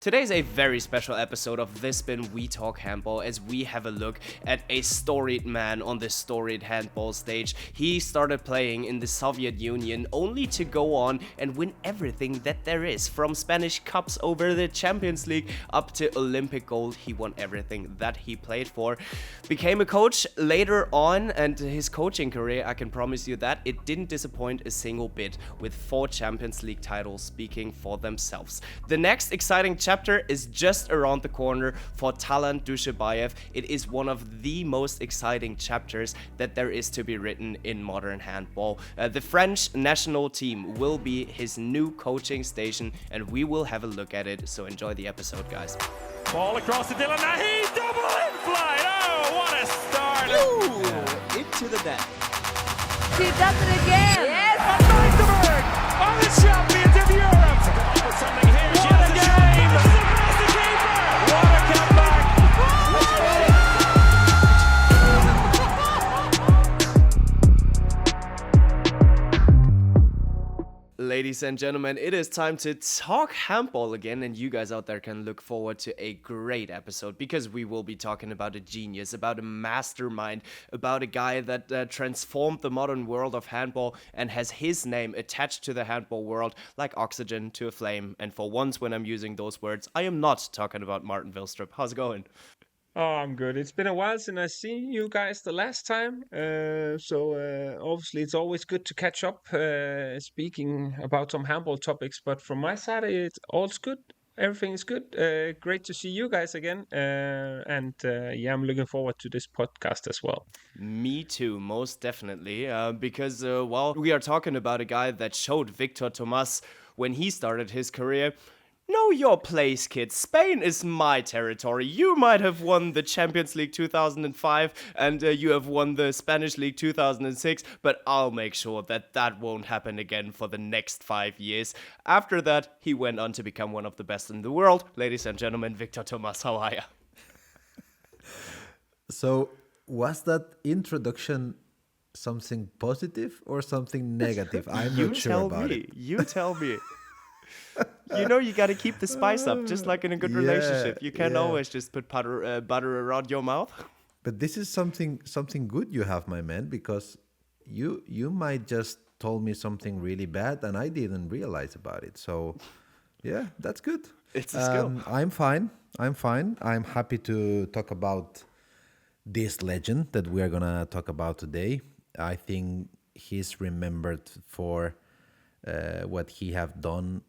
Today's a very special episode of This Been We Talk Handball as we have a look at a storied man on the storied handball stage. He started playing in the Soviet Union only to go on and win everything that there is. From Spanish Cups over the Champions League up to Olympic gold, he won everything that he played for. Became a coach later on, and his coaching career, I can promise you that, it didn't disappoint a single bit, with 4 Champions League titles speaking for themselves. The next exciting chapter is just around the corner for Talant Dujshebaev. It is one of the most exciting chapters that there is to be written in modern handball. The French national team will be his new coaching station, and we will have a look at it, so enjoy the episode, guys. Ball across the Dylan, he double in flight. Oh, what a start! Ooh, into the net. She does it again. Yes. And Magdeburg are the champions of Europe. To come up with something here. She has a game. This is across the keeper. What a comeback! Ladies and gentlemen, it is time to talk handball again, and you guys out there can look forward to a great episode because we will be talking about a genius, about a mastermind, about a guy that transformed the modern world of handball and has his name attached to the handball world like oxygen to a flame. And for once, when I'm using those words, I am not talking about Martin Vilstrup. How's it going? Oh, I'm good. It's been a while since I seen you guys the last time. So obviously it's always good to catch up, speaking about some handball topics. But from my side, it's all's good. Everything is good. Great to see you guys again. And I'm looking forward to this podcast as well. Me too, most definitely. Because, we are talking about a guy that showed Víctor Tomàs when he started his career. Know your place, kids. Spain is my territory. You might have won the Champions League 2005 and you have won the Spanish League 2006, but I'll make sure that that won't happen again for the next 5 years. After that, he went on to become one of the best in the world. Ladies and gentlemen, Víctor Tomàs, how are you? So, was that introduction something positive or something negative? I'm not sure about it. You tell me. You know, you got to keep the spice up, just like in a good relationship. You can't always just put butter around your mouth. But this is something good you have, my man, because you might just told me something really bad and I didn't realize about it. So, yeah, that's good. It's a skill. I'm fine. I'm happy to talk about this legend that we are gonna talk about today. I think he's remembered for what he have done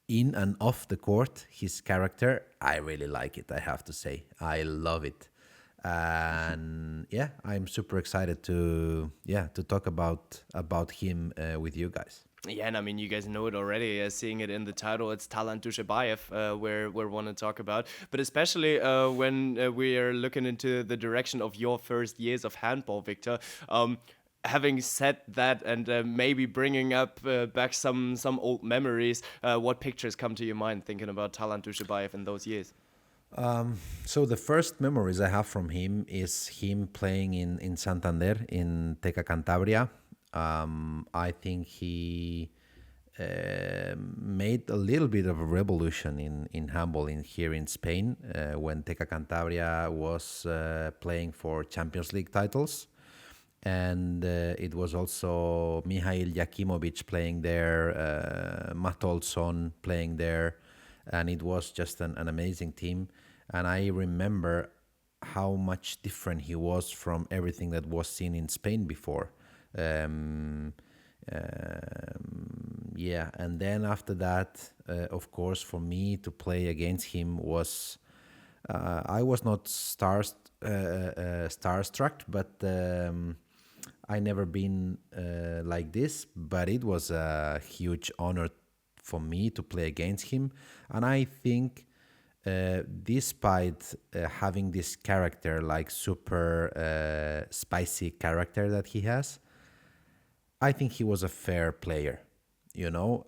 in and off the court. His character, I really like it, I have to say. I love it. And I'm super excited to talk about him with you guys. Yeah, and I mean, you guys know it already. Seeing it in the title, it's Talant Dujshebaev we want to talk about. But especially when we are looking into the direction of your first years of handball, Victor. Having said that, and maybe bringing up back some old memories, what pictures come to your mind thinking about Talant Dujshebaev in those years? So the first memories I have from him is him playing in Santander, in Teca Cantabria. I think he made a little bit of a revolution in handball here in Spain when Teca Cantabria was playing for Champions League titles. And it was also Mihail Jakimovic playing there, Matt Olson playing there, and it was just an amazing team. And I remember how much different he was from everything that was seen in Spain before. And then after that, of course, for me to play against him was, I was not starstruck, but I never been like this, but it was a huge honor for me to play against him. And I think despite having this character, like super spicy character that he has, I think he was a fair player, you know.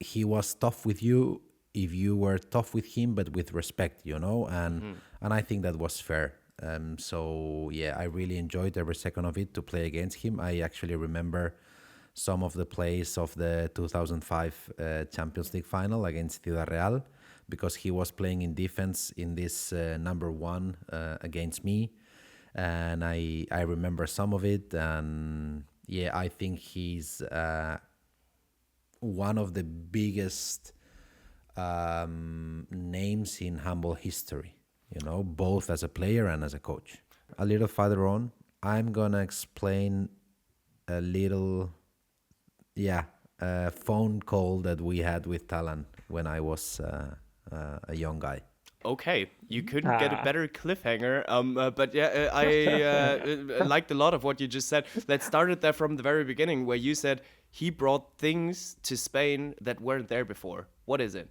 He was tough with you if you were tough with him, but with respect, you know, and I think that was fair. I really enjoyed every second of it to play against him. I actually remember some of the plays of the 2005 Champions League final against Ciudad Real, because he was playing in defense in this number one against me, and I remember some of it. And yeah, I think he's one of the biggest names in handball history, both as a player and as a coach. A little further on, I'm gonna explain a little phone call that we had with Talant when I was a young guy. Okay, you couldn't get a better cliffhanger. But yeah, I liked a lot of what you just said. Let's start it there from the very beginning, where you said he brought things to Spain that weren't there before. What is it?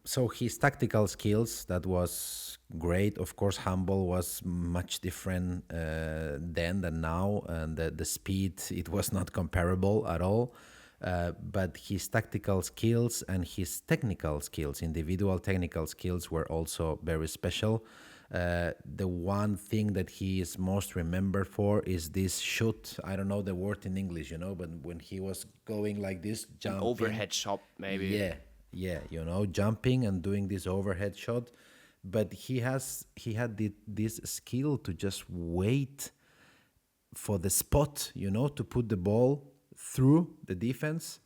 So his tactical skills, that was great. Of course, handball was much different then than now, and the speed, it was not comparable at all. But his tactical skills and his technical skills, individual technical skills, were also very special. The one thing that he is most remembered for is this shoot. I don't know the word in English, but when he was going like this, jumping. Overhead shot, maybe. Yeah, jumping and doing this overhead shot. But he had this skill to just wait for the spot, to put the ball through the defense,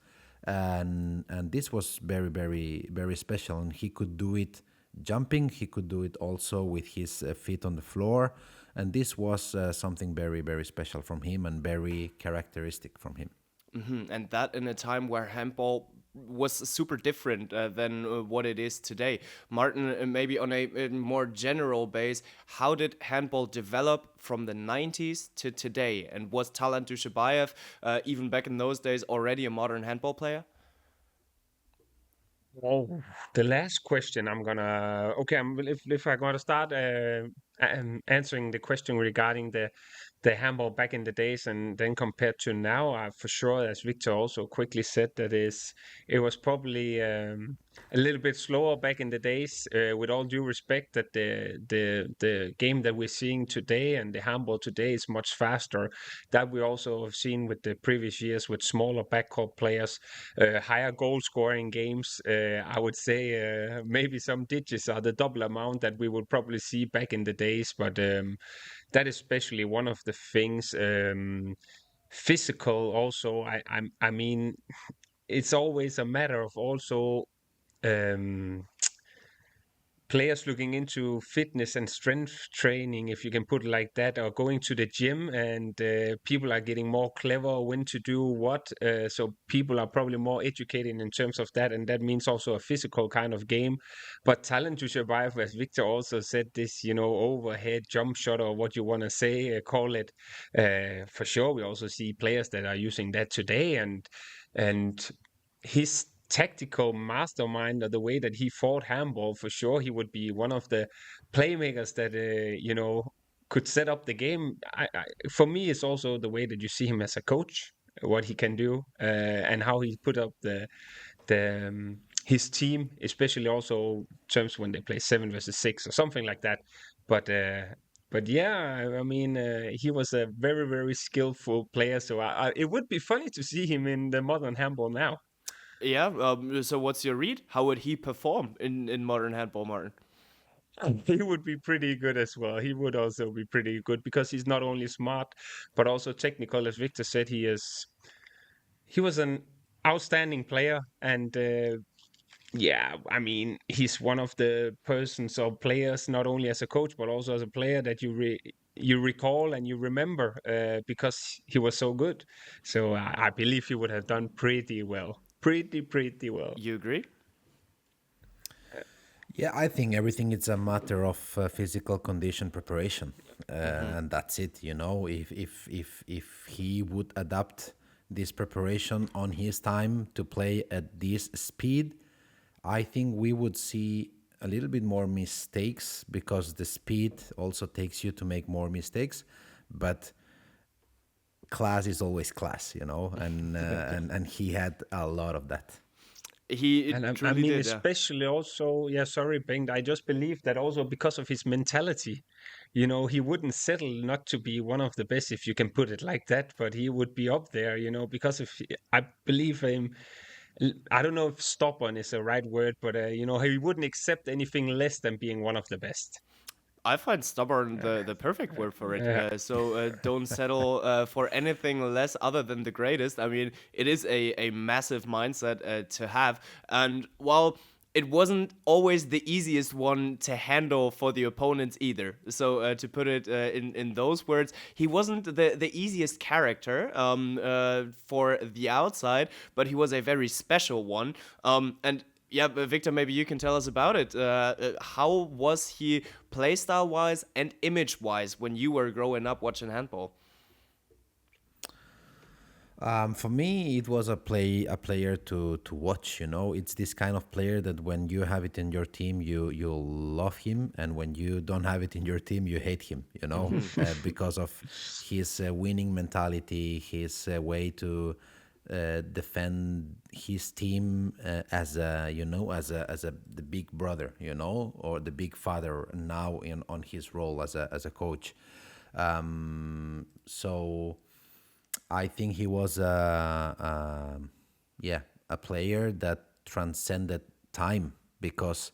and this was very, very, very special. And he could do it jumping. He could do it also with his feet on the floor, and this was something very, very special from him and very characteristic from him. Mm-hmm. And that in a time where handball was super different than what it is today. Martin, maybe on a more general base, how did handball develop from the 90s to today? And was Talant Dujshebaev, even back in those days, already a modern handball player? Oh, the last question I'm gonna if I gotta start answering the question regarding the handball back in the days and then compared to now, for sure, as Victor also quickly said, it was probably a little bit slower back in the days. With all due respect, that the game that we're seeing today and the handball today is much faster. That we also have seen with the previous years with smaller backcourt players, higher goal scoring games. I would say maybe some digits are the double amount that we would probably see back in the days, but that is especially one of the things. Physical also. I mean, it's always a matter of also players looking into fitness and strength training, if you can put it like that, or going to the gym, and people are getting more clever when to do what. So people are probably more educated in terms of that, and that means also a physical kind of game. But Talant Dujshebaev, as Victor also said, this overhead jump shot, or what you want to say, call it. For sure, we also see players that are using that today, and his tactical mastermind, or the way that he fought handball, for sure he would be one of the playmakers that could set up the game. For me, it's also the way that you see him as a coach, what he can do, and how he put up his team, especially also terms when they play 7 versus 6 or something like that. But yeah, I mean, he was a very, very skillful player. So it would be funny to see him in the modern handball now. Yeah, so what's your read? How would he perform in modern handball, Martin? He would be pretty good as well. He would also be pretty good because he's not only smart, but also technical. As Victor said, he was an outstanding player. And yeah, I mean, he's one of the persons or players, not only as a coach, but also as a player that you recall and you remember because he was so good. So I believe he would have done pretty well. Pretty well. You agree? Yeah, I think everything is a matter of physical condition preparation, and that's it. If he would adapt this preparation on his time to play at this speed, I think we would see a little bit more mistakes, because the speed also takes you to make more mistakes. But class is always class, and he had a lot of that. He And I truly mean, did. Yeah. especially also, yeah, sorry, Bengt, I just believe that also because of his mentality, he wouldn't settle not to be one of the best, if you can put it like that, but he would be up there, because I believe him. I don't know if stubborn is the right word, but he wouldn't accept anything less than being one of the best. I find stubborn the perfect word for it. Yeah. So don't settle for anything less other than the greatest. I mean, it is a massive mindset to have. And while it wasn't always the easiest one to handle for the opponents either. So to put it in those words, he wasn't the easiest character for the outside, but he was a very special one. And yeah, but Victor, maybe you can tell us about it. How was he playstyle wise and image wise when you were growing up watching handball? For me, it was a player to watch. It's this kind of player that when you have it in your team, you love him, and when you don't have it in your team, you hate him. Because of his winning mentality, his way to defend his team as the big brother, or the big father now on his role as a coach. So I think he was a player that transcended time, because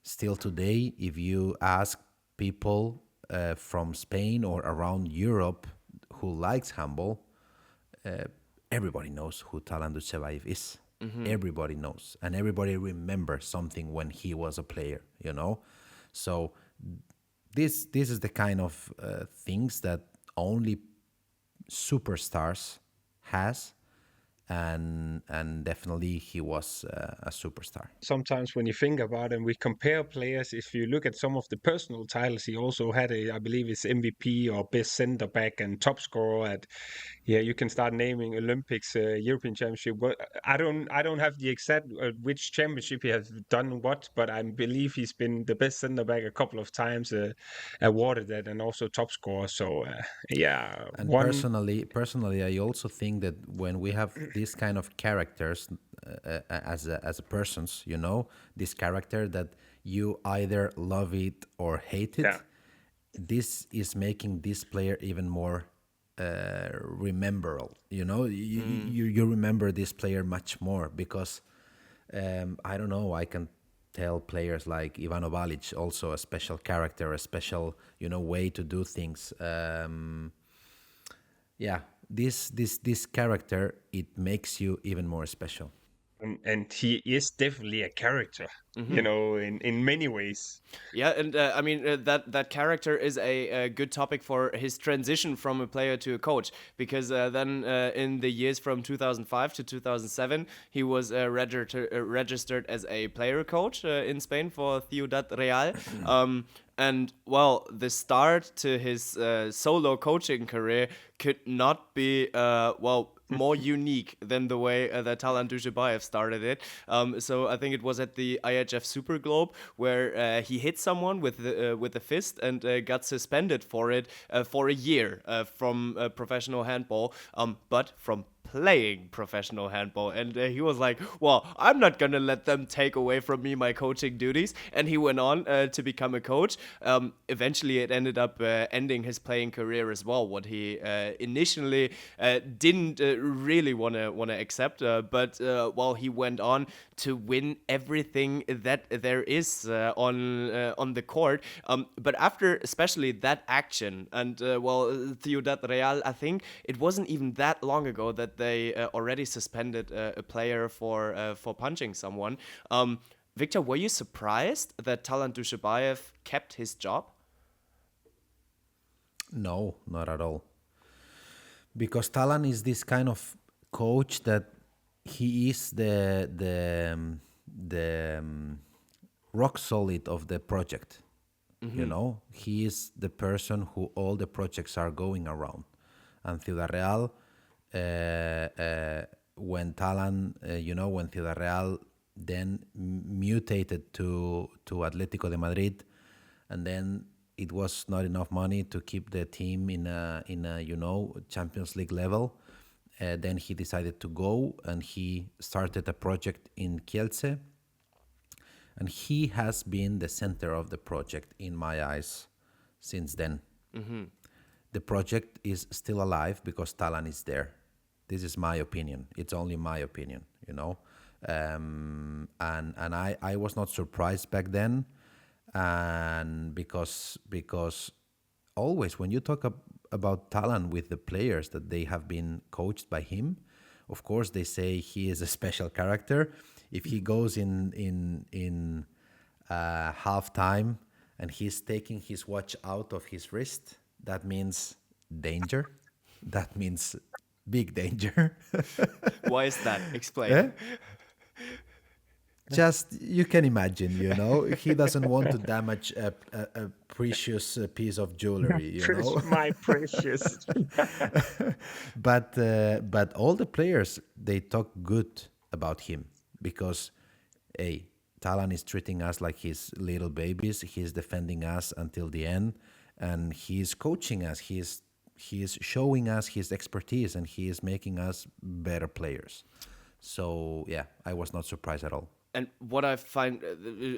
still today, if you ask people from Spain or around Europe who likes handball, everybody knows who Talant Dujshebaev is. Everybody knows, and everybody remembers something when he was a player. So this is the kind of things that only superstars has, and definitely he was a superstar. Sometimes when you think about it and we compare players, if you look at some of the personal titles, he also had I believe it's MVP or best center back and top scorer at, you can start naming Olympics, European Championship. But I don't have the exact which championship he has done what, but I believe he's been the best center back a couple of times, awarded that, and also top scorer. So And personally, I also think that when we have these kind of characters as a persons, this character that you either love it or hate it, this is making this player even more rememberable. You remember this player much more, because I don't know, I can tell players like Ivano Balic, also a special character, a special way to do things. This character, it makes you even more special. And he is definitely a character, in many ways. Yeah, and I mean that character is a good topic for his transition from a player to a coach, because then in the years from 2005 to 2007, he was registered as a player coach in Spain for Ciudad Real. And well, the start to his solo coaching career could not be more unique than the way that Talant Dujshebaev started it. So I think it was at the IHF Super Globe where he hit someone with a fist and got suspended for it for a year from professional handball, but from playing professional handball. And he was like, well, I'm not gonna let them take away from me my coaching duties. And he went on to become a coach. Eventually it ended up ending his playing career as well, what he initially didn't really want to accept, but while he went on to win everything that there is on the court. But after especially that action, and Ciudad Real, I think it wasn't even that long ago that they already suspended a player for punching someone. Victor, were you surprised that Talant Dujshebaev kept his job? No, not at all. Because Talant is this kind of coach that he is the rock solid of the project. He is the person who all the projects are going around. And Ciudad Real, when Talant, when Ciudad Real then mutated to Atlético de Madrid, and then it was not enough money to keep the team in a Champions League level. Then he decided to go and he started a project in Kielce. And he has been the center of the project in my eyes since then. The project is still alive because Talant is there. This is my opinion. It's only my opinion, you know. And I was not surprised back then, and because always when you talk about Talant with the players that they have been coached by him, of course they say he is a special character. If he goes in halftime and he's taking his watch out of his wrist, that means danger. That means big danger. Why is that? Explain. Eh? Just you can imagine, you know, he doesn't want to damage a precious piece of jewelry, you know. My precious. But all the players, they talk good about him because, hey, Talant is treating us like his little babies. He's defending us until the end, and he's coaching us. He is showing us his expertise, and he is making us better players. So yeah, I was not surprised at all. And what I find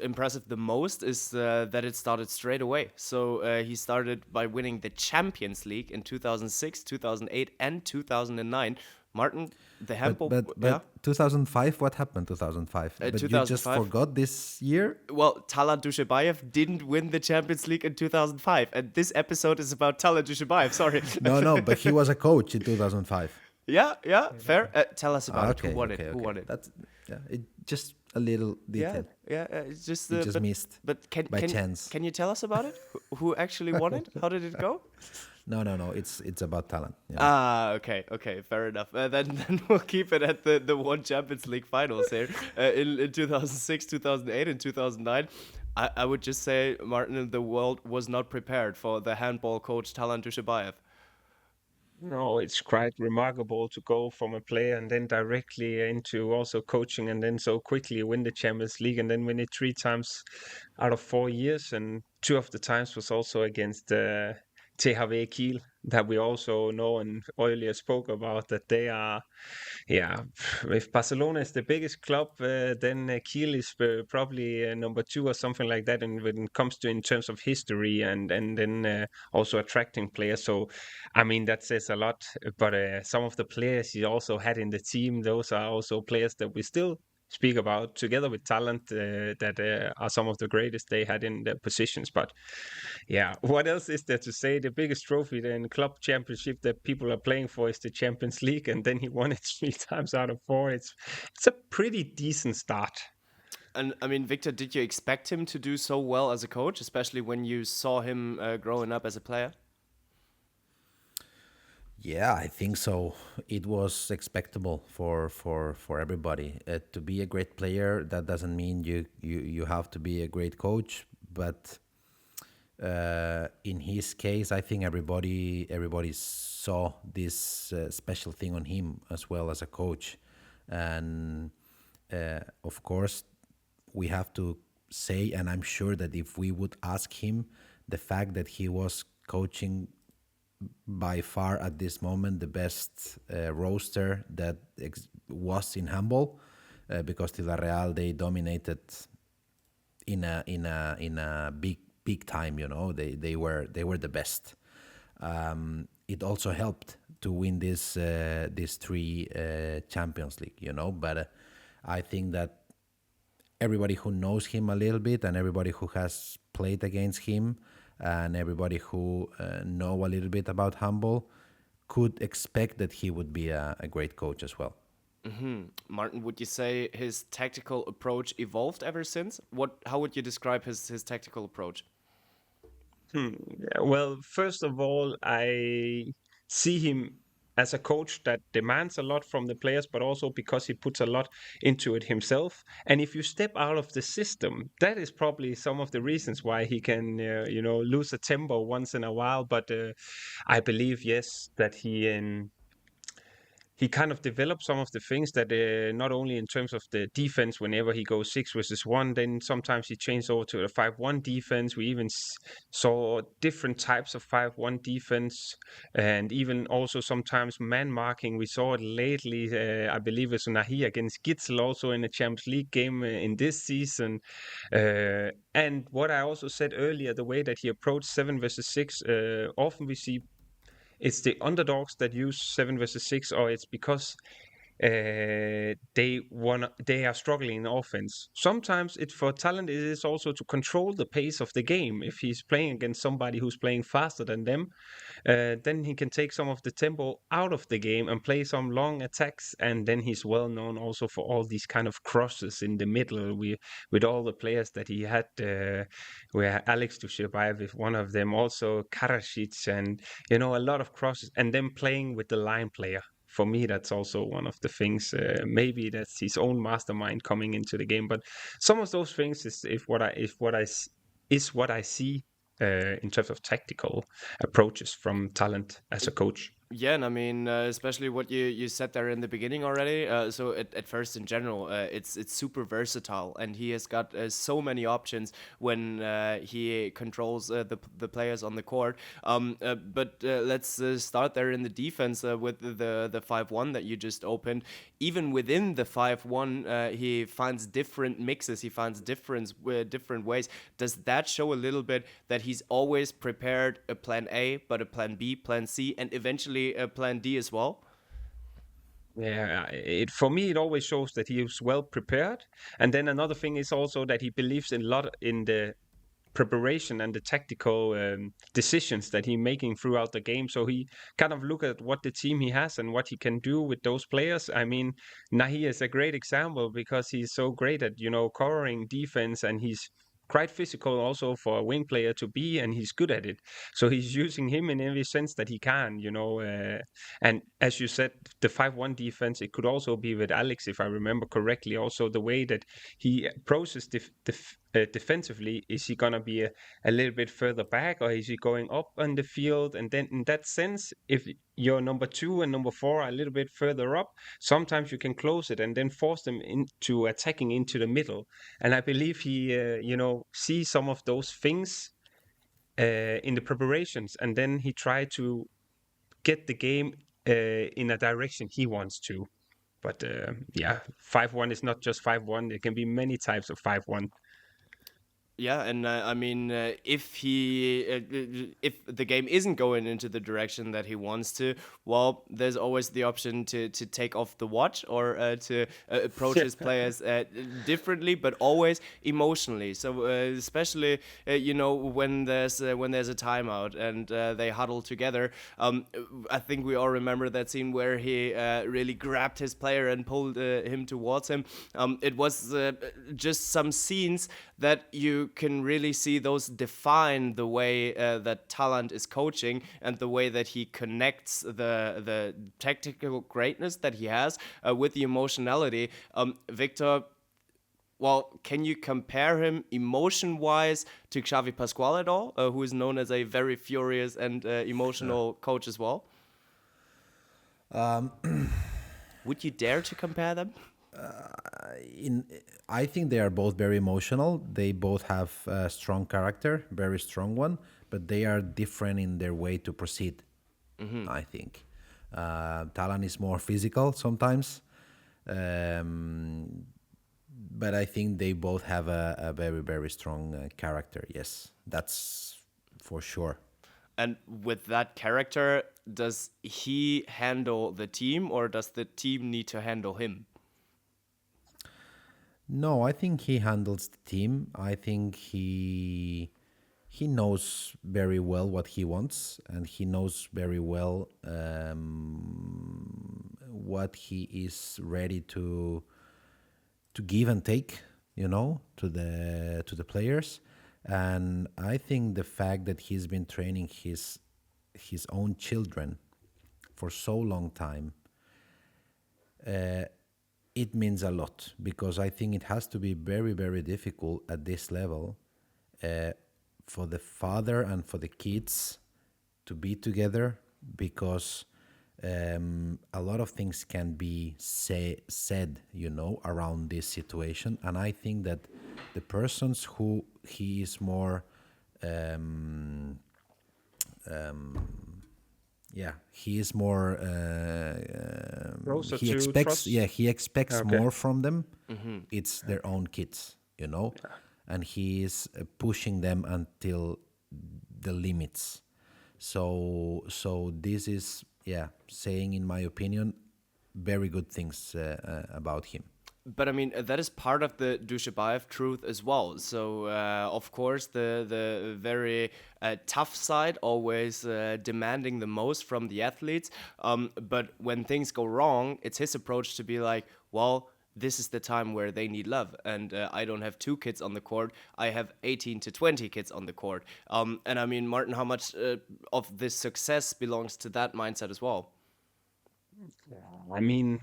impressive the most is that it started straight away. So he started by winning the Champions League in 2006, 2008, and 2009. Martin, the handball... But yeah? 2005, what happened 2005? But 2005? you just forgot this year? Well, Talant Dujshebaev didn't win the Champions League in 2005. And this episode is about Talant Dujshebaev, sorry. No, but he was a coach in 2005. Yeah, fair. Tell us about it. Who won it? Okay. Who won it? That's it. Just a little detail. It's just... You just missed But by chance. Can you tell us about it? Who actually won it? How did it go? No. It's about Talant. Yeah. Okay, fair enough. Then we'll keep it at the one Champions League finals here in 2006, 2008, and 2009. I would just say, Martin, the world was not prepared for the handball coach Talant Dujshebaev. No, it's quite remarkable to go from a player and then directly into also coaching and then so quickly win the Champions League and then win it 3 times out of 4 years. And 2 of the times was also against THW Kiel, that we also know and earlier spoke about, that they are, if Barcelona is the biggest club, then Kiel is probably number 2 or something like that. And when it comes to in terms of history and then also attracting players. So, I mean, that says a lot. But some of the players he also had in the team, those are also players that we still speak about together with Talant that are some of the greatest they had in their positions. But yeah, what else is there to say? The biggest trophy in club championship that people are playing for is the Champions League, and then he won it 3 times out of 4. It's a pretty decent start. And I mean, Victor, did you expect him to do so well as a coach, especially when you saw him growing up as a player? Yeah, I think so. It was expectable for everybody. To be a great player, that doesn't mean you have to be a great coach. But in his case, I think everybody saw this special thing on him as well as a coach. And of course, we have to say, and I'm sure that if we would ask him, the fact that he was coaching by far at this moment the best roster that was in handball, because Villarreal, they dominated in a big time. You know, they were the best. It also helped to win this 3 Champions League. You know, but I think that everybody who knows him a little bit and everybody who has played against him and everybody who know a little bit about handball could expect that he would be a great coach as well. Mm-hmm. Martin, would you say his tactical approach evolved ever since? How would you describe his tactical approach? Well, first of all, I see him as a coach that demands a lot from the players, but also because he puts a lot into it himself. And if you step out of the system, that is probably some of the reasons why he can, lose a tempo once in a while. But I believe, yes, that he he kind of developed some of the things that not only in terms of the defense, whenever he goes 6 versus 1, then sometimes he changed over to a 5-1 defense. We even saw different types of 5-1 defense, and even also sometimes man marking. We saw it lately, I believe it's Nahi against Gitzel also in a Champions League game in this season. And what I also said earlier, the way that he approached 7 versus 6, often we see it's the underdogs that use 7 versus 6, or it's because they are struggling in offense. Sometimes it for Talant it is also to control the pace of the game. If he's playing against somebody who's playing faster than them, then he can take some of the tempo out of the game and play some long attacks. And then he's well known also for all these kind of crosses in the middle. With all the players that he had, where Alex Dujshebaev is one of them, also Karasic, and a lot of crosses, and then playing with the line player. For me, that's also one of the things. Maybe that's his own mastermind coming into the game, but some of those things is what I see in terms of tactical approaches from Talant as a coach. Yeah, and I mean, especially what you said there in the beginning already. So at first, in general, it's super versatile, and he has got so many options when he controls the players on the court. But let's start there in the defense with the 5-1 that you just opened. Even within the 5-1, he finds different mixes. He finds different ways. Does that show a little bit that he's always prepared a plan A, but a plan B, plan C, and eventually a plan D as well? Yeah, for me it always shows that he is well prepared. And then another thing is also that he believes a lot in the preparation and the tactical decisions that he's making throughout the game. So he kind of look at what the team he has and what he can do with those players. I mean, Nahi is a great example because he's so great at covering defense, and he's quite physical also for a wing player to be, and he's good at it. So he's using him in every sense that he can, and as you said, the 5-1 defense, it could also be with Alex, if I remember correctly. Also the way that he approaches defensively, is he gonna be a little bit further back, or is he going up on the field? And then in that sense, if your number 2 and number 4 are a little bit further up, sometimes you can close it and then force them into attacking into the middle. And I believe he sees some of those things in the preparations, and then he tried to get the game in a direction he wants to. But 5-1 is not just 5-1. There can be many types of 5-1. Yeah, and I mean, if the game isn't going into the direction that he wants to, well, there's always the option to take off the watch, or to approach his players differently, but always emotionally. So especially when there's a timeout and they huddle together. I think we all remember that scene where he really grabbed his player and pulled him towards him. It was just some scenes that you can really see those define the way that Talant is coaching, and the way that he connects the tactical greatness that he has with the emotionality. Victor, well, can you compare him emotion-wise to Xavi Pascual at all, who is known as a very furious and emotional coach as well? Would you dare to compare them? I think they are both very emotional. They both have a strong character, very strong one, but they are different in their way to proceed. I think Talant is more physical sometimes, but I think they both have a very, very strong character. Yes, that's for sure. And with that character, does he handle the team, or does the team need to handle him? No, I think he handles the team. I think he knows very well what he wants, and he knows very well what he is ready to give and take, to the players. And I think the fact that he's been training his own children for so long time, it means a lot, because I think it has to be very, very difficult at this level for the father and for the kids to be together, because a lot of things can be said, around this situation. And I think that the persons who he is more, he is more, Closer he to expects, trust? he expects Okay. more from them. It's their own kids, and he is pushing them until the limits. So this is, saying, in my opinion, very good things about him. But I mean, that is part of the Dujshebaev truth as well. So, of course, the very tough side, always demanding the most from the athletes. But when things go wrong, it's his approach to be like, well, this is the time where they need love. And I don't have 2 kids on the court. I have 18 to 20 kids on the court. And I mean, Martin, how much of this success belongs to that mindset as well? I mean,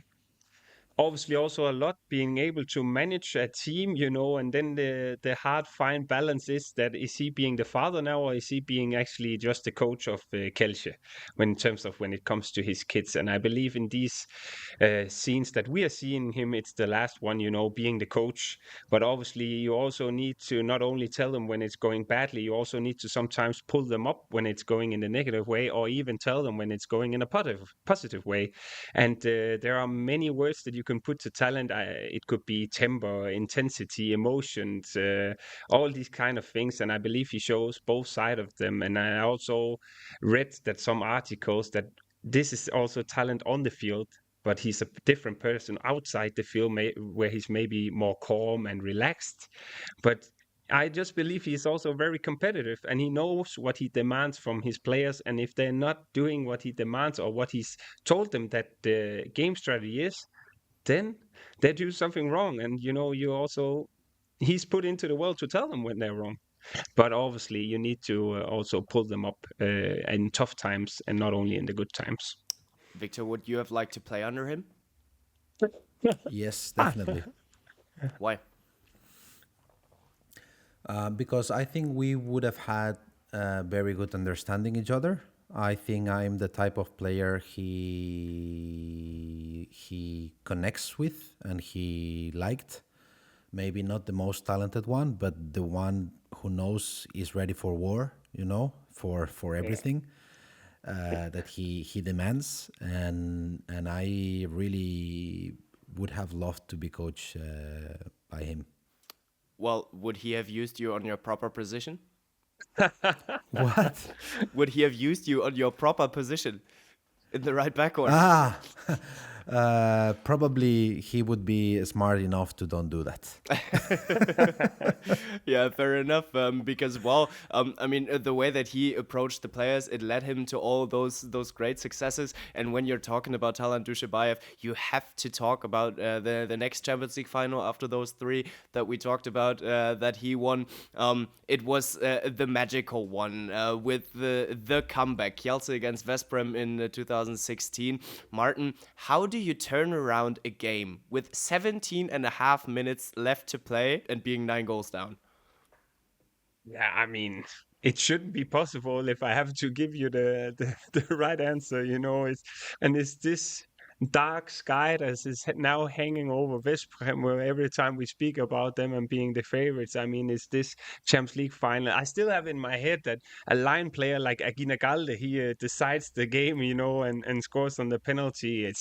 obviously also a lot being able to manage a team, and then the hard fine balance is that, is he being the father now, or is he being actually just the coach of Kelce when in terms of when it comes to his kids. And I believe in these scenes that we are seeing him, it's the last one, being the coach. But obviously you also need to not only tell them when it's going badly, you also need to sometimes pull them up when it's going in a negative way, or even tell them when it's going in a positive way. And there are many words that you can put to talent. It could be temper, intensity, emotions, all these kind of things. And I believe he shows both sides of them. And I also read that some articles that this is also talent on the field, but he's a different person outside the field, where he's maybe more calm and relaxed. But I just believe he's also very competitive, and he knows what he demands from his players. And if they're not doing what he demands or what he's told them that the game strategy is, then they do something wrong. And he's put into the world to tell them when they're wrong. But obviously you need to also pull them up in tough times and not only in the good times. Victor, would you have liked to play under him? Yes, definitely. Why? Because I think we would have had very good understanding each other. I think I'm the type of player he connects with and he liked. Maybe not the most talented one, but the one who knows is ready for war, for everything that he demands. And I really would have loved to be coached by him. Well, would he have used you on your proper position? What? Would he have used you on your proper position in the right backcourt? Probably he would be smart enough to don't do that. Yeah, fair enough. Because, I mean, the way that he approached the players, it led him to all those great successes. And when you're talking about Talant Dujshebaev, you have to talk about the next Champions League final after those 3 that we talked about that he won. It was the magical one with the comeback, Kielce against Veszprém in 2016. Martin, how do you turn around a game with 17 and a half minutes left to play and being 9 goals down? Yeah, I mean, it shouldn't be possible if I have to give you the right answer, it's this dark sky that is now hanging over Veszprém, where every time we speak about them and being the favorites, I mean, it's this Champions League final. I still have in my head that a line player like Guillaume Gille, he decides the game, and scores on the penalty.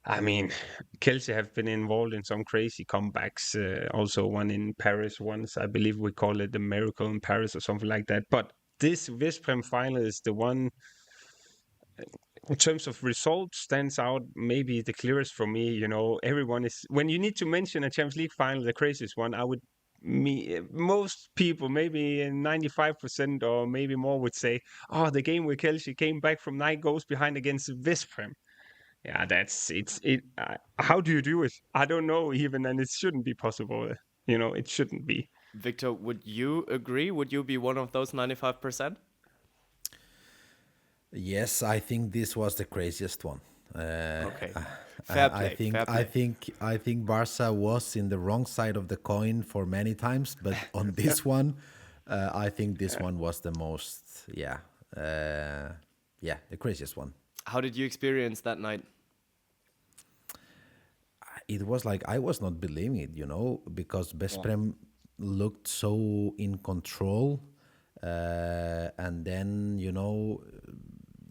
I mean, Kelce have been involved in some crazy comebacks. Also one in Paris once. I believe we call it the Miracle in Paris or something like that. But this Veszprém final is the one, in terms of results, stands out maybe the clearest for me. Everyone is, when you need to mention a Champions League final, the craziest one, most people, maybe 95% or maybe more, would say, oh, the game where Kelce came back from 9 goals behind against Veszprém. Yeah, how do you do it? I don't know even, and it shouldn't be possible. It shouldn't be. Victor, would you agree? Would you be one of those 95%? Yes, I think this was the craziest one. Okay. Fair play. I think Barca was in the wrong side of the coin for many times, but on this one, I think this one was the most, the craziest one. How did you experience that night? It was like I was not believing it, because Vesprem looked so in control, and then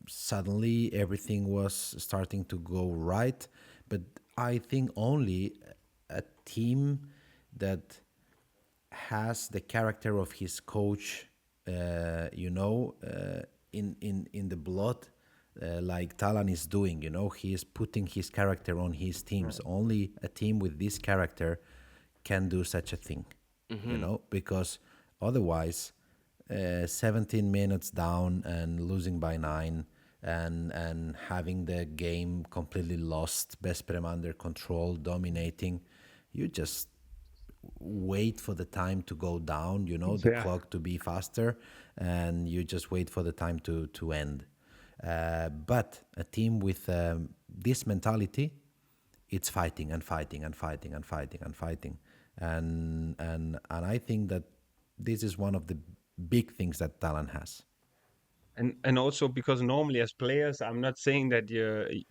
suddenly everything was starting to go right. But I think only a team that has the character of his coach, in the blood, like Talant is doing. He is putting his character on his teams. Only a team with this character can do such a thing, because otherwise, 17 minutes down and losing by 9, and having the game completely lost, Vesprem under control, dominating, you just wait for the time to go down, the clock to be faster, and you just wait for the time to end. But a team with this mentality, it's fighting and fighting and fighting and fighting and fighting, and I think that this is one of the big things that Talant has. And also because normally as players, I'm not saying that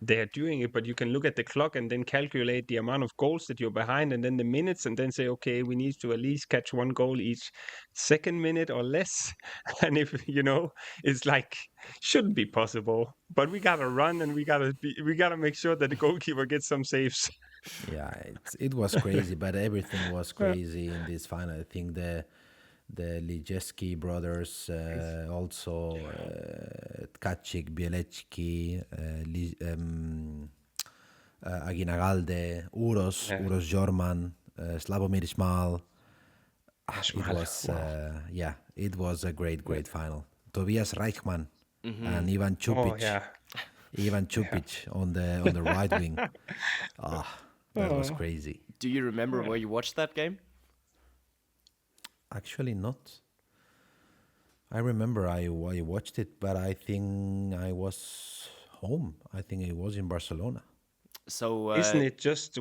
they're doing it, but you can look at the clock and then calculate the amount of goals that you're behind, and then the minutes, and then say, okay, we need to at least catch 1 goal each second minute or less. And if it's like shouldn't be possible, but we gotta run and we gotta make sure that the goalkeeper gets some saves. Yeah, it was crazy, but everything was crazy in this final. I think the Lijeski brothers, also Tkachik, Bielecki, Aginagalde, Uros Jorman, Slavomir Šmal. It was a great final. Tobias Reichmann and Ivan Čupić. Ivan Čupić on the right wing. That was crazy. Do you remember where you watched that game? Actually, not. I remember I watched it, but I think I was home. I think it was in Barcelona. So isn't it just?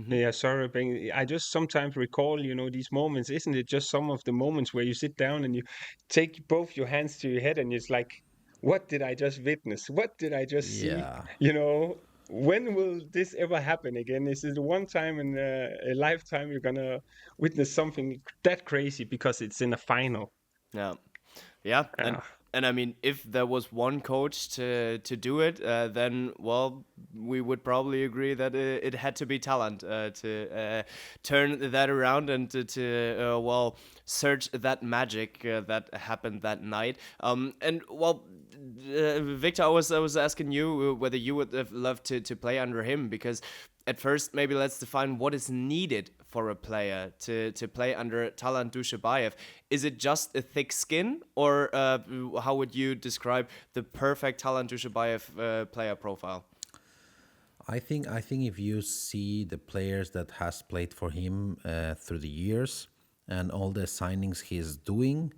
Yeah, sorry, Bengt. I just sometimes recall, these moments. Isn't it just some of the moments where you sit down and you take both your hands to your head and it's like, what did I just witness? What did I just see? When will this ever happen again? Is it one time in a lifetime you're gonna witness something that crazy because it's in a final? Yeah. And I mean, if there was one coach to do it, then we would probably agree that it had to be Talant to turn that around and to search that magic that happened that night. Victor, I was asking you whether you would have loved to play under him, because at first, maybe let's define what is needed for a player to play under Talant Dujshebaev. Is it just a thick skin, or how would you describe the perfect Talant Dujshebaev player profile? I think if you see the players that has played for him through the years and all the signings he's doing,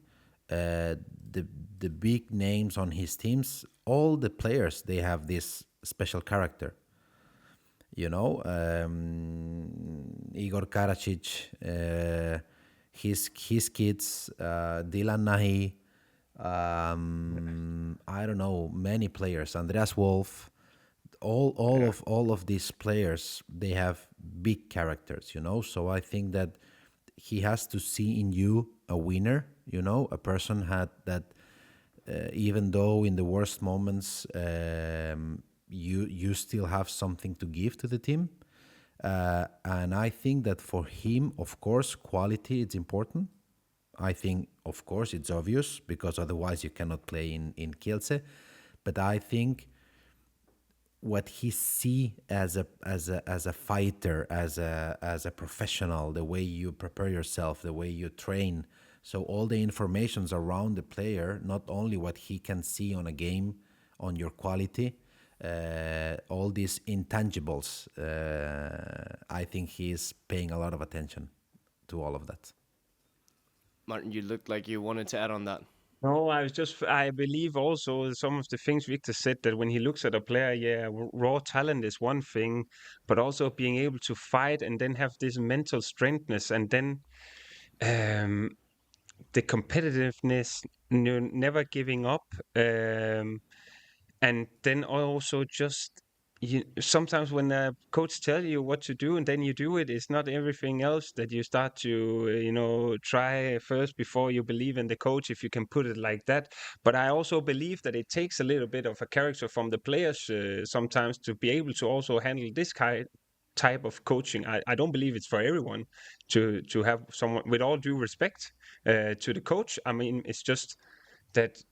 the big names on his teams, all the players, they have this special character. Igor Karacic, his kids, Dylan Nahi, I don't know, many players, Andreas Wolf, all of these players, they have big characters, So I think that he has to see in you a winner, a person that even though in the worst moments, you still have something to give to the team. And I think that for him, of course, quality is important. I think, of course, it's obvious, because otherwise you cannot play in Kielce. But I think what he see as a fighter, as a professional, the way you prepare yourself, the way you train. So all the informations around the player, not only what he can see on a game, on your quality, all these intangibles, I think he is paying a lot of attention to all of that. Martin, you looked like you wanted to add on that. No, I believe also some of the things Victor said, that when he looks at a player, raw talent is one thing, but also being able to fight and then have this mental strengthness, and then the competitiveness, never giving up, and then also just sometimes when a coach tell you what to do and then you do it, it's not everything else that you start to try first before you believe in the coach, if you can put it like that. But I also believe that it takes a little bit of a character from the players sometimes to be able to also handle this type of coaching. I don't believe it's for everyone to have someone, with all due respect to the coach. I mean, it's just that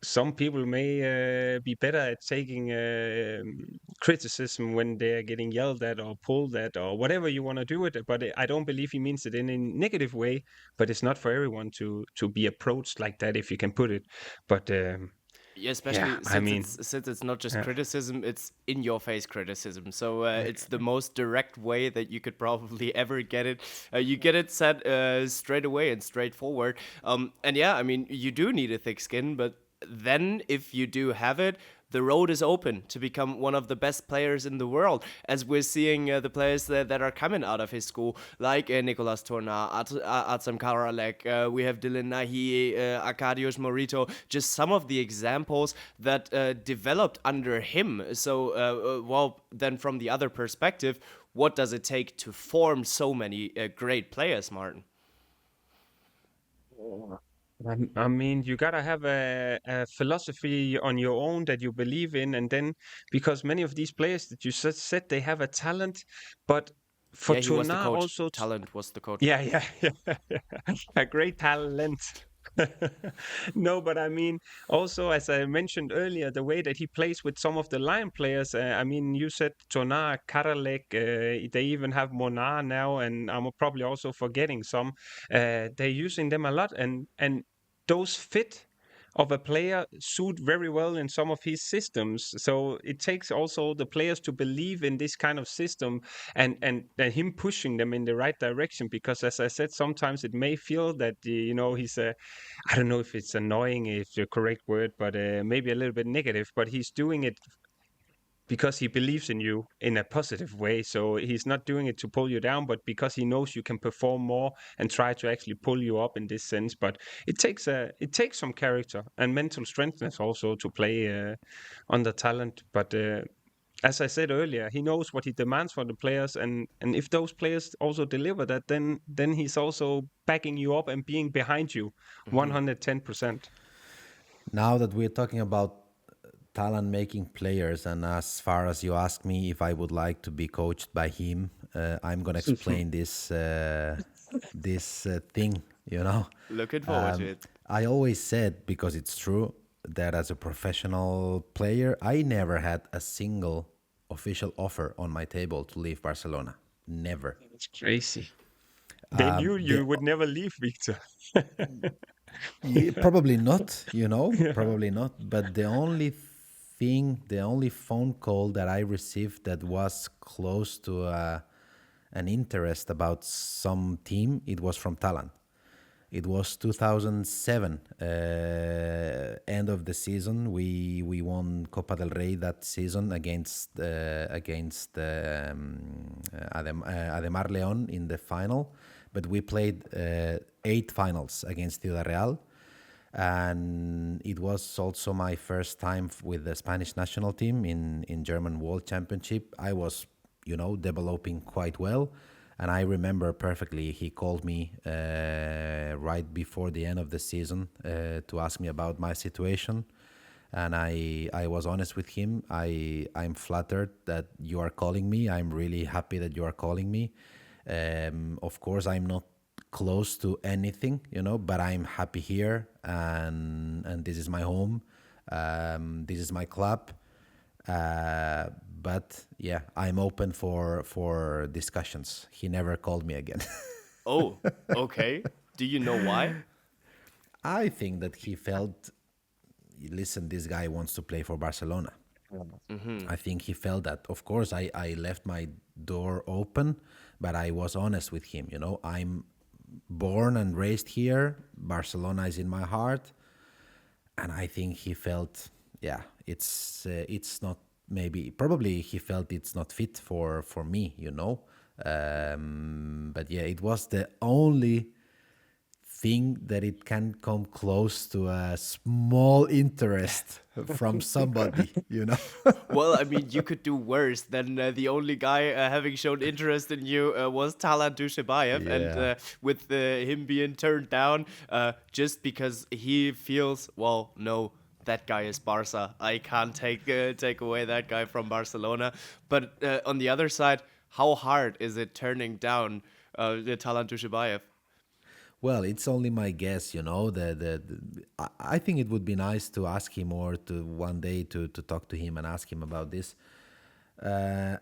some people may be better at taking criticism when they're getting yelled at or pulled at or whatever you want to do it. But I don't believe he means it in a negative way. But it's not for everyone to be approached like that, if you can put it. But Yeah, especially I mean, since it's not just yeah. criticism, it's in your face criticism. So it's the most direct way that you could probably ever get it. You get it said straight away and straightforward. And yeah, I mean, you do need a thick skin, but then if you do have it, the road is open to become one of the best players in the world, as we're seeing the players that are coming out of his school, like Nicolas Torna, Atsam Karalek, we have Dylan Nahi, Arkadiusz Morito, just some of the examples that developed under him. So, well, then from the other perspective, what does it take to form so many great players, Martin? I mean, you gotta have a philosophy on your own that you believe in, and then because many of these players that you said they have a talent, but for Yeah, he was the Tourna coach. also, Talant was the coach. yeah, a great talent. No, but I mean, also as I mentioned earlier, the way that he plays with some of the Lion players. I mean, you said Tona, Karalek. They even have Monar now, and I'm probably also forgetting some. They're using them a lot, and those fit of a player suit very well in some of his systems. So it takes also the players to believe in this kind of system, and him pushing them in the right direction. Because as I said, sometimes it may feel that he's a, I don't know if it's annoying, if the correct word, but maybe a little bit negative. But he's doing it because he believes in you in a positive way. So he's not doing it to pull you down, but because he knows you can perform more and try to actually pull you up in this sense. But it takes some character and mental strengthness also to play under talent. But as I said earlier, he knows what he demands from the players, and if those players also deliver that, then he's also backing you up and being behind you 110%. Now that we're talking about talent making players, and as far as you ask me if I would like to be coached by him, I'm gonna explain this thing. Looking forward to it. I always said, because it's true, that as a professional player, I never had a single official offer on my table to leave Barcelona. Never. It's crazy. They knew you would never leave, Victor. Yeah, probably not, Yeah. probably not. But the only phone call that I received that was close to an interest about some team, it was from Talant. It was 2007, end of the season. We won Copa del Rey that season against Ademar León in the final, but we played 8 finals against Ciudad Real, and it was also my first time with the Spanish national team in German World Championship. I was, developing quite well. And I remember perfectly, he called me right before the end of the season to ask me about my situation. And I was honest with him. I'm flattered that you are calling me. I'm really happy that you are calling me. Of course, I'm not close to anything, but I'm happy here. And this is my home. This is my club. But yeah, I'm open for discussions. He never called me again. Oh, okay. Do you know why? I think that he felt, listen, this guy wants to play for Barcelona. I think he felt that. Of course, I left my door open, but I was honest with him. I'm born and raised here. Barcelona is in my heart. And I think he felt, yeah, it's not, probably he felt it's not fit for me, But yeah, it was the only think that it can come close to a small interest from somebody, you know? Well, I mean, you could do worse than the only guy having shown interest in you was Talant Dujshebaev, and Yeah. with him being turned down just because he feels, well, no, that guy is Barca. I can't take away that guy from Barcelona. But on the other side, how hard is it turning down the Talant Dujshebaev? Well, it's only my guess, you know. I think it would be nice to ask him, or to one day to talk to him and ask him about this.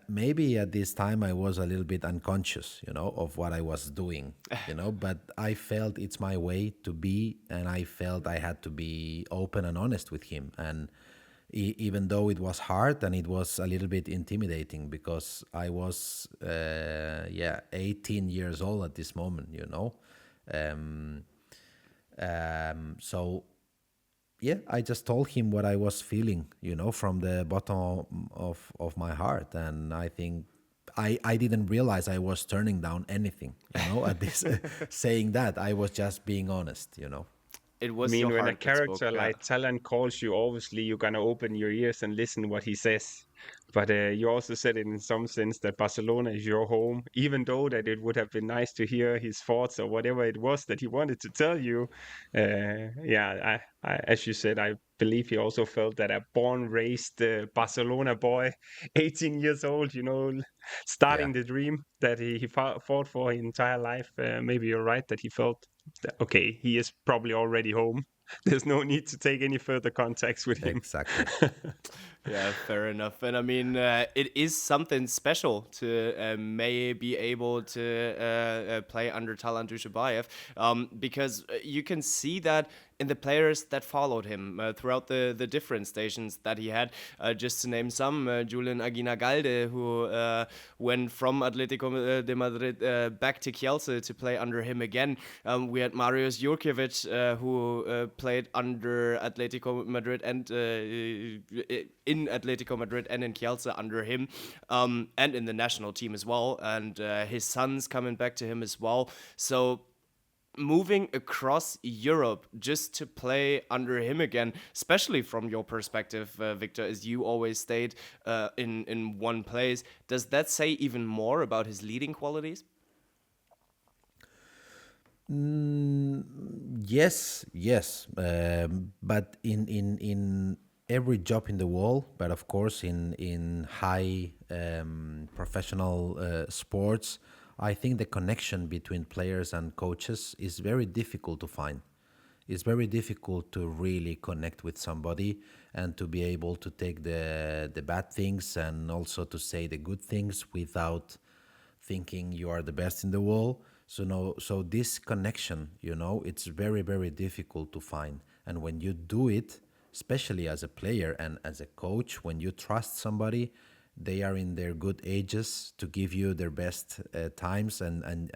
Maybe at this time I was a little bit unconscious, you know, of what I was doing, you know, but I felt it's my way to be, and I felt I had to be open and honest with him. And even though it was hard and it was a little bit intimidating, because I was, 18 years old at this moment, you know. So yeah, I just told him what I was feeling, you know, from the bottom of my heart. And I think I didn't realize I was turning down anything, you know, at this saying that. I was just being honest, you know. It I was mean, your when a heart that spoke, character yeah. like Talant calls you, obviously you're gonna open your ears and listen what he says. But you also said it in some sense that Barcelona is your home, even though that it would have been nice to hear his thoughts or whatever it was that he wanted to tell you. As you said, I believe he also felt that a born-raised Barcelona boy, 18 years old, you know, starting the dream that he fought for his entire life. Maybe you're right that he felt that, okay, he is probably already home. There's no need to take any further contacts with him. Exactly. Yeah, fair enough. And I mean, it is something special to may be able to play under Talant Dujshebaev, because you can see that in the players that followed him throughout the different stations that he had. Just to name some, Julian Aguinagalde, who went from Atletico de Madrid back to Kielce to play under him again. We had Marius Jurkiewicz, who played under Atletico Madrid and in Atletico Madrid and in Kielce under him, and in the national team as well. And his son's coming back to him as well. So moving across Europe just to play under him again, especially from your perspective, Victor, as you always stayed in one place, does that say even more about his leading qualities? Yes, yes. But in every job in the world, but of course in high professional sports, I think the connection between players and coaches is very difficult to find. It's very difficult to really connect with somebody and to be able to take the bad things and also to say the good things without thinking you are the best in the world. So this connection, you know, it's very, very difficult to find. And when you do it, especially as a player and as a coach, when you trust somebody, they are in their good ages to give you their best times. And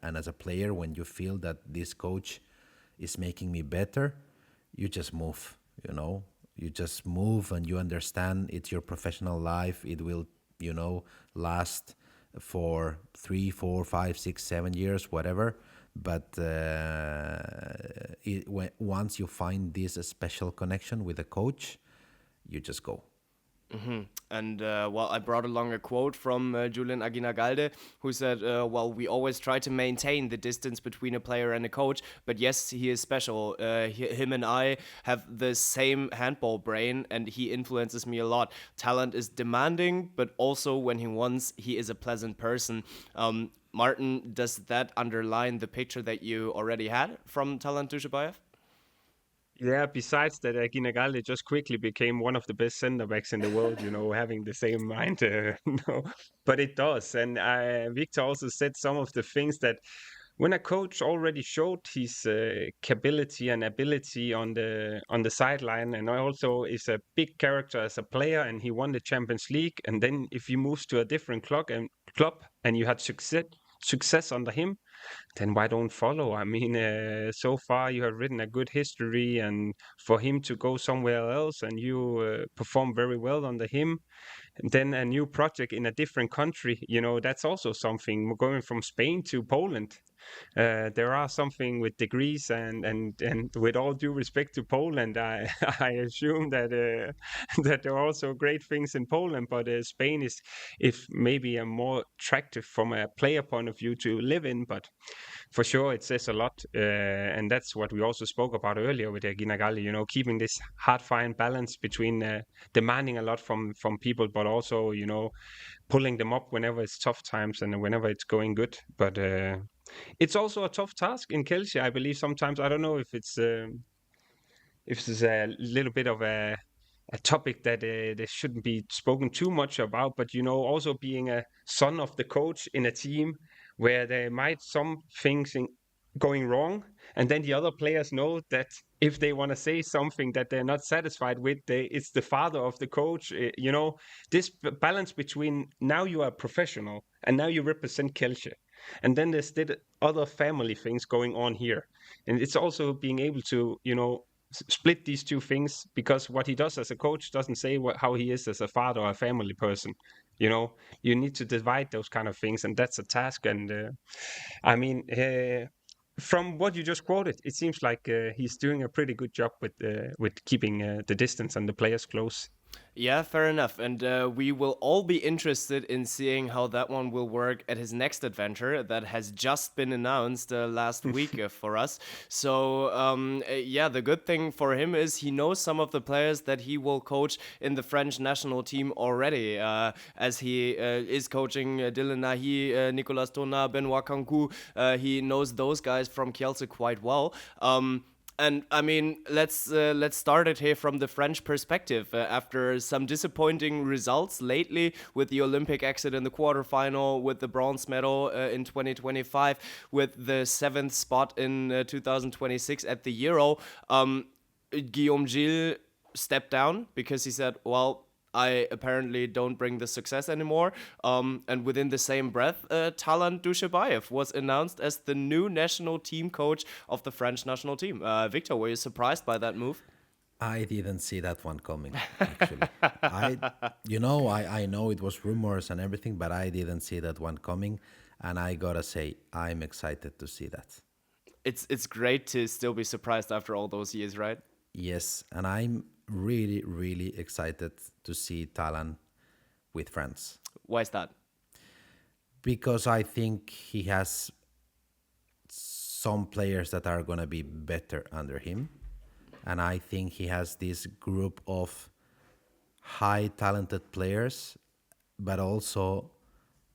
as a player, when you feel that this coach is making me better, you just move, you know. You just move and you understand it's your professional life. It will, you know, last for 3, 4, 5, 6, 7 years, whatever. But once you find this special connection with a coach, you just go. Mm-hmm. And well, I brought along a quote from Julian Aguinagalde, who said, well, we always try to maintain the distance between a player and a coach, but yes, he is special. Him and I have the same handball brain, and he influences me a lot. Talant is demanding, but also when he wants, he is a pleasant person. Martin, does that underline the picture that you already had from Talant Dujshebaev? Yeah, besides that, Aguinagalde just quickly became one of the best center backs in the world, you know, having the same mind. No, but it does. And Victor also said some of the things that when a coach already showed his capability and ability on the sideline, and also is a big character as a player, and he won the Champions League, and then if he moves to a different club and you had success under him, then why don't follow? I mean, so far you have written a good history, and for him to go somewhere else and you perform very well under him, and then a new project in a different country, you know, that's also something. Going from Spain to Poland, There are something with degrees, and with all due respect to Poland, I I assume that that there are also great things in Poland, but Spain is maybe a more attractive from a player point of view to live in, but for sure it says a lot, and that's what we also spoke about earlier with Guillaume Gille, keeping this hard fine balance between demanding a lot from people, but also pulling them up whenever it's tough times and whenever it's going good. But it's also a tough task in Kielce, I believe. Sometimes I don't know if it's a little bit of a topic that they shouldn't be spoken too much about, but also being a son of the coach in a team where there might some things going wrong, and then the other players know that if they want to say something that they're not satisfied with, it's the father of the coach. This balance between now you are a professional and now you represent Kielce, and then there's still other family things going on here, and it's also being able to split these two things, because what he does as a coach doesn't say how he is as a father or a family person. You need to divide those kind of things, and that's a task. And I mean, from what you just quoted, it seems like he's doing a pretty good job with keeping the distance and the players close. Yeah, fair enough. And we will all be interested in seeing how that one will work at his next adventure that has just been announced last week for us. So, yeah, the good thing for him is he knows some of the players that he will coach in the French national team already, as he is coaching Dylan Nahi, Nicolas Tona, Benoit Kankou. He knows those guys from Kielce quite well. And I mean, let's start it here from the French perspective. After some disappointing results lately, with the Olympic exit in the quarterfinal, with the bronze medal in 2025, with the 7th spot in 2026 at the Euro, Guillaume Gille stepped down because he said, well, I apparently don't bring the success anymore. And within the same breath, Talant Dujshebaev was announced as the new national team coach of the French national team. Victor, were you surprised by that move? I didn't see that one coming, actually. I know it was rumors and everything, but I didn't see that one coming. And I gotta say, I'm excited to see that. It's great to still be surprised after all those years, right? Yes, and I'm really, really excited to see Talant with France. Why is that? Because I think he has some players that are going to be better under him. And I think he has this group of high talented players, but also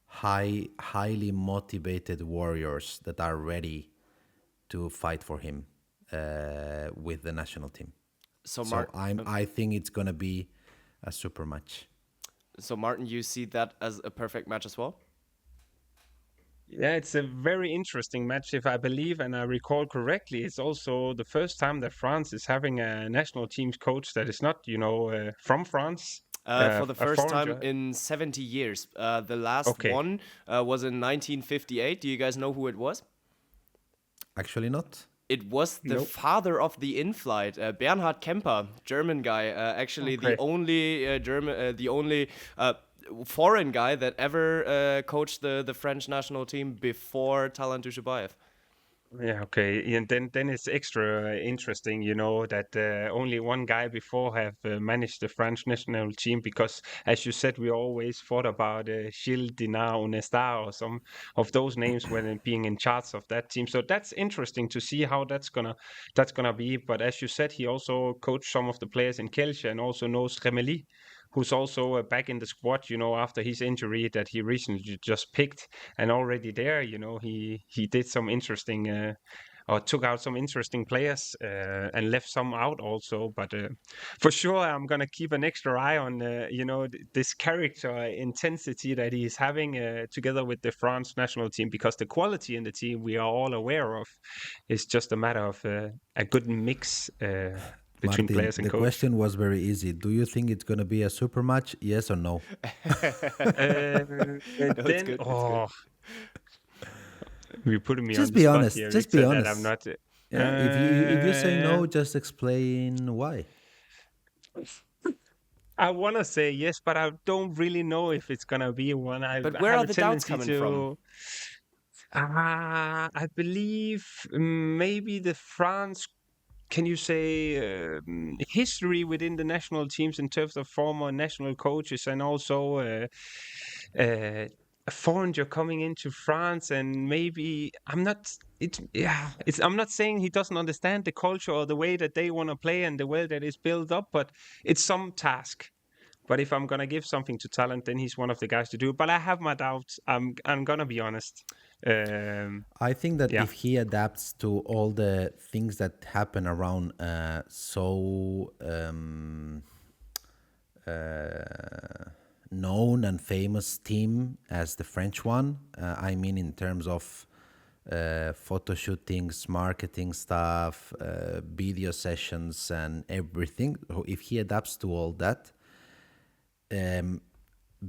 highly motivated warriors that are ready to fight for him with the national team. So I think it's going to be a super match. So Martin, you see that as a perfect match as well? Yeah, it's a very interesting match. If I believe and I recall correctly, it's also the first time that France is having a national team coach that is not, from France. For the first time in 70 years. The last one was in 1958. Do you guys know who it was? Actually not. It was the father of the in-flight, Bernhard Kemper, German guy. Actually, the only foreign guy that ever coached the French national team before Talant Dujshebaev. Yeah, okay. And then it's extra interesting, that only one guy before have managed the French national team, because, as you said, we always thought about Gille, Dinard, Onesta, or some of those names when being in charge of that team. So that's interesting to see how that's gonna be. But as you said, he also coached some of the players in Kielce and also knows Remeli, who's also back in the squad, after his injury that he recently just picked. And already there, he did some interesting, or took out some interesting players and left some out also. But for sure, I'm going to keep an extra eye on, this character intensity that he's having together with the France national team, because the quality in the team we are all aware of. Is just a matter of a good mix between Martin, players and the coach. question was very easy. Do you think it's going to be a super match? Yes or no? You're putting me just on be the spot honest. here. Just be honest. That I'm not. If you say no, just explain why. I want to say yes, but I don't really know if it's gonna be one. But where are the doubts coming from? I believe maybe the France, can you say, history within the national teams in terms of former national coaches, and also a foreigner coming into France, and maybe I'm not saying he doesn't understand the culture or the way that they want to play and the way that it's built up, but it's some task. But if I'm gonna give something to Talant, then he's one of the guys to do it. But I have my doubts. I'm gonna be honest. I think that Yeah. if he adapts to all the things that happen around known and famous team as the French one, I mean in terms of photo shootings, marketing stuff, video sessions, and everything. So if he adapts to all that,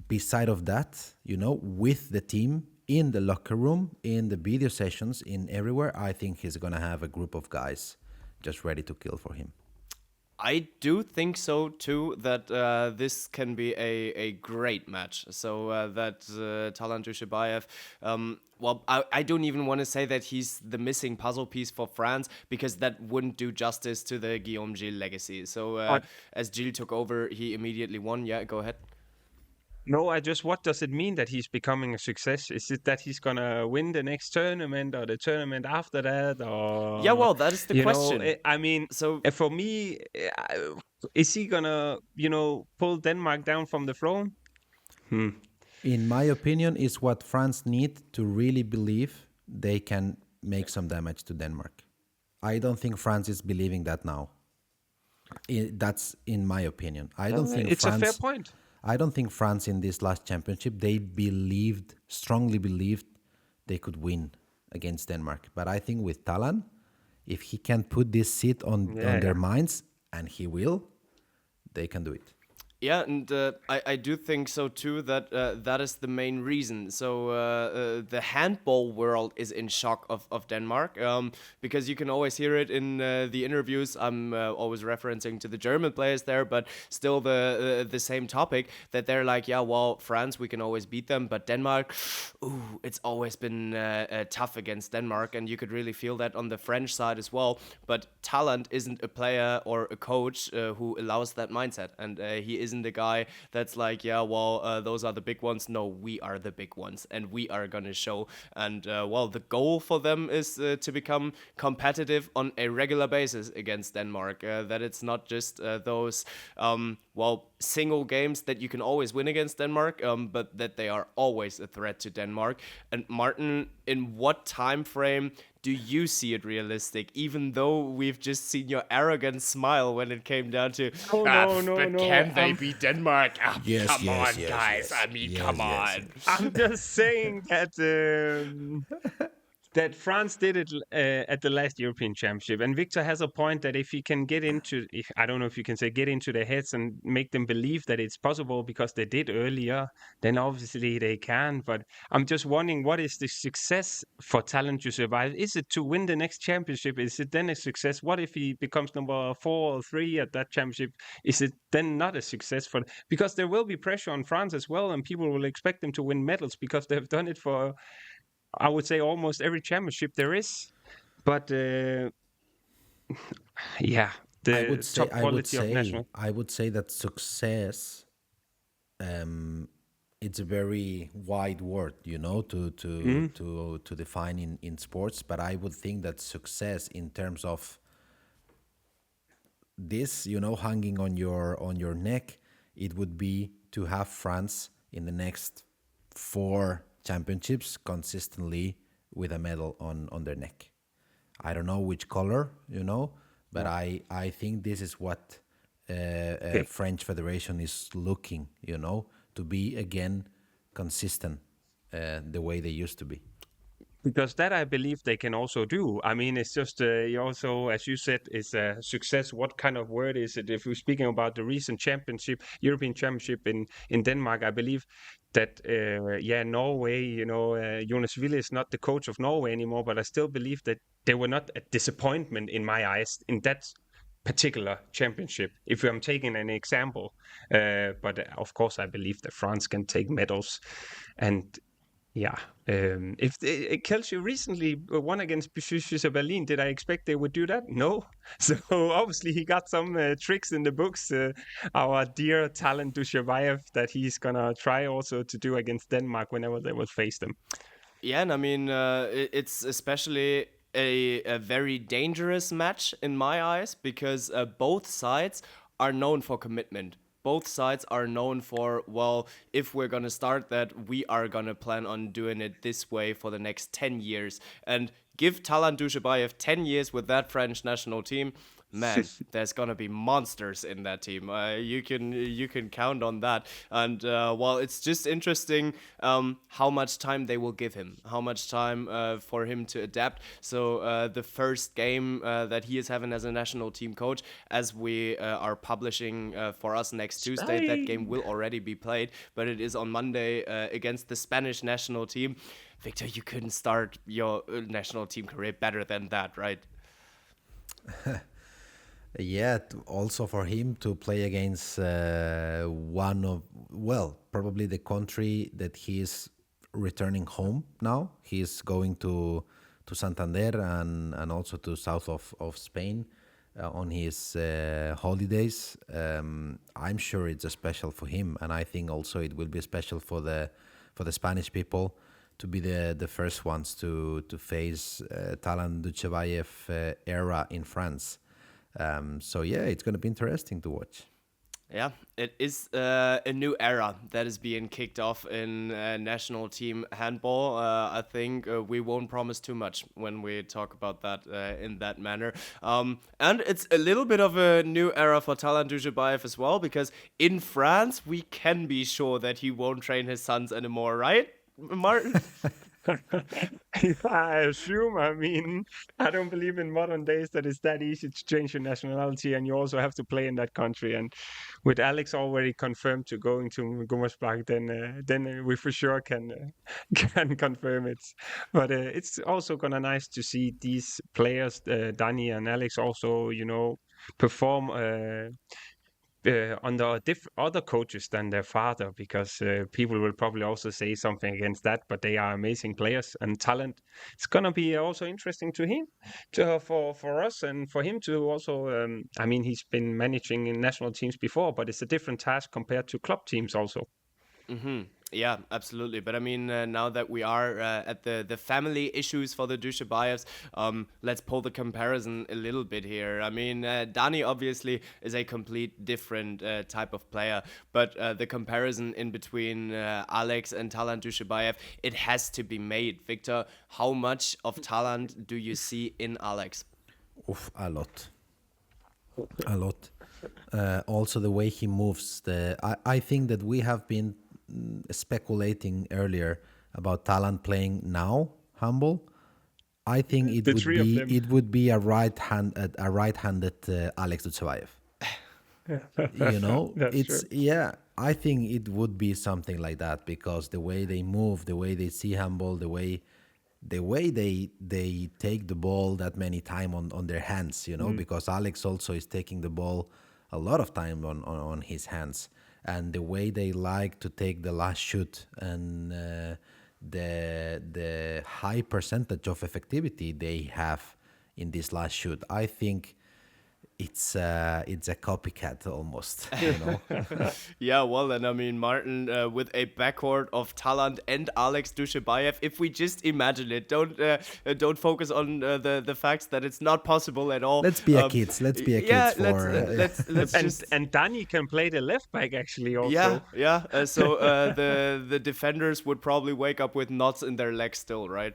beside of that, with the team, in the locker room, in the video sessions, in everywhere, I think he's going to have a group of guys just ready to kill for him. I do think so too, that this can be a great match. So that Talant Dujshebaev, well, I don't even want to say that he's the missing puzzle piece for France, because that wouldn't do justice to the Guillaume Gille legacy. So as Gille took over, he immediately won. Yeah, go ahead. No, what does it mean that he's becoming a success? Is it that he's gonna win the next tournament or the tournament after that, or Yeah, well, that is the you know, question. I mean, So for me, is he gonna, pull Denmark down from the throne? In my opinion, is what France need to really believe they can make some damage to Denmark. I don't think France is believing that now. That's in my opinion. I don't think It's France, a fair point. I don't think France in this last championship, they strongly believed they could win against Denmark. But I think with Talant, if he can put this seed on their minds, and he will, they can do it. yeah, and I do think so too, that that is the main reason. So the handball world is in shock of Denmark, because you can always hear it in the interviews. I'm always referencing to the German players there, but still the same topic, that they're like, yeah, well, France, we can always beat them, but Denmark, ooh, it's always been tough against Denmark, and you could really feel that on the French side as well. But Talant isn't a player or a coach who allows that mindset, and he isn't a guy that's like, yeah, well, those are the big ones. No, we are the big ones, and we are gonna show. And well, the goal for them is to become competitive on a regular basis against Denmark. That it's not just those single games that you can always win against Denmark, but that they are always a threat to Denmark. And Martin, in what time frame do you see it realistic? Even though we've just seen your arrogant smile when it came down to, No. can they beat Denmark? Yes, Come yes, on, yes, guys. yes. I mean, Yes, come yes, on. I'm just saying that that France did it at the last European Championship, and Victor has a point that if he can get into, I don't know if you can say get into their heads and make them believe that it's possible because they did earlier, then obviously they can. But I'm just wondering, what is the success for Talant Dujshebaev? Is it to win the next championship? Is it then a success? What if he becomes number 4 or 3 at that championship? Is it then not a success for? Because there will be pressure on France as well, and people will expect them to win medals because they've done it for, I would say, almost every championship there is. But yeah, the top quality of national. I would say that success, it's a very wide word, to define in sports. But I would think that success in terms of this, hanging on your neck, it would be to have France in the next 4 championships consistently with a medal on their neck. I don't know which color, but I think this is what French Federation is looking, to be again consistent the way they used to be. Because that I believe they can also do. I mean, it's just you also, as you said, is a success. What kind of word is it? If we're speaking about the recent championship, European Championship in Denmark, I believe that Norway, Jonas Ville is not the coach of Norway anymore, but I still believe that they were not a disappointment in my eyes in that particular championship, if I'm taking an example. But of course, I believe that France can take medals, and Yeah. If Kelsey recently won against Berlin, did I expect they would do that? No. So obviously he got some tricks in the books. Our dear Talant Dujshebaev that he's gonna try also to do against Denmark whenever they will face them. Yeah, and I mean, it's especially a very dangerous match in my eyes because both sides are known for commitment. Both sides are known for, well, if we're going to start that, we are going to plan on doing it this way for the next 10 years. And give Talant Dujshebaev 10 years with that French national team, man, there's gonna be monsters in that team. You can count on that. And well, it's just interesting how much time they will give him, how much time for him to adapt. So the first game that he is having as a national team coach, as we are publishing for us next Tuesday, that game will already be played, but it is on Monday against the Spanish national team. Victor, you couldn't start your national team career better than that, right? Yeah, also for him to play against one of, well, probably the country that he is returning home now. He's going to Santander and also to south of Spain on his holidays. I'm sure it's special for him, and I think also it will be special for the Spanish people to be the first ones to face Talant Dujshebaev era in France. So yeah, it's going to be interesting to watch. Yeah, it is a new era that is being kicked off in national team handball. I think we won't promise too much when we talk about that in that manner. And it's a little bit of a new era for Talant Dujshebaev as well, because in France, we can be sure that he won't train his sons anymore, right, Martin? I assume. I mean, I don't believe in modern days that it's that easy to change your nationality, and you also have to play in that country. And with Alex already confirmed to going to Gummersbach, then we for sure can confirm it. But it's also gonna nice to see these players, Danny and Alex, also perform. Under other coaches than their father, because people will probably also say something against that, but they are amazing players and talent. It's gonna be also interesting to him, for us, and for him to also. I mean, he's been managing in national teams before, but it's a different task compared to club teams also. Yeah, absolutely. But I mean, now that we are at the family issues for the Dujshebaevs, let's pull the comparison a little bit here. I mean, Dani obviously is a complete different type of player, but the comparison in between Alex and Talant Dujshebaev, it has to be made. Victor, how much of talent do you see in Alex? Oof, a lot. A lot. Also, the way he moves. I think that we have been speculating earlier about Talant playing now handball. I think it would be a right-handed Alex Dujshebaev. It's true. Yeah, I think it would be something like that, because the way they move, the way they see handball, the way they take the ball that many time on their hands, because Alex also is taking the ball a lot of time on his hands. And the way they like to take the last shoot, and the high percentage of effectivity they have in this last shoot, I think it's a copycat almost. Yeah, well, and I mean, Martin, with a backcourt of Talant and Alex Dujshebaev, if we just imagine it, don't focus on the facts that it's not possible at all. Let's be a kids. Let's be a kids. And Danny can play the left back actually also. Yeah. So the defenders would probably wake up with knots in their legs still, right?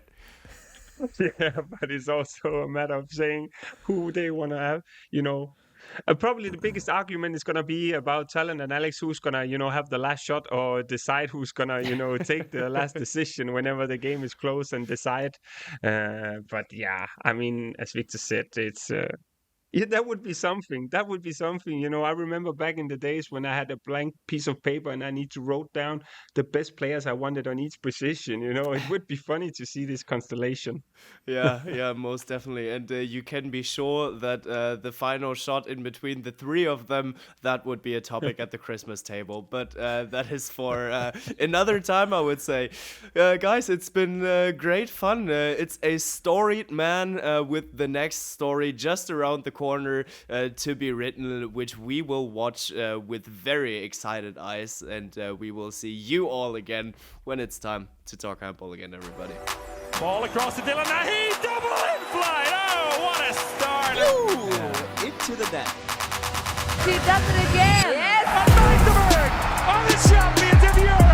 Yeah, but it's also a matter of saying who they want to have. Probably the biggest argument is going to be about Talant and Alex, who's going to, have the last shot, or decide who's going to, take the last decision whenever the game is close and decide. But yeah, I mean, as Victor said, Yeah, that would be something. That would be something. You know, I remember back in the days when I had a blank piece of paper and I need to wrote down the best players I wanted on each position. You know, it would be funny to see this constellation. Yeah, most definitely. And you can be sure that the final shot in between the three of them, that would be a topic at the Christmas table. But that is for another time, I would say. Guys, it's been great fun. It's a storied man with the next story just around the corner to be written, which we will watch with very excited eyes. And we will see you all again when it's time to talk handball again, everybody. Ball across to Dylan. He double in flight. Oh, what a start. Into the net. She does it again. Yes. And Magdeburg are the champions of Europe.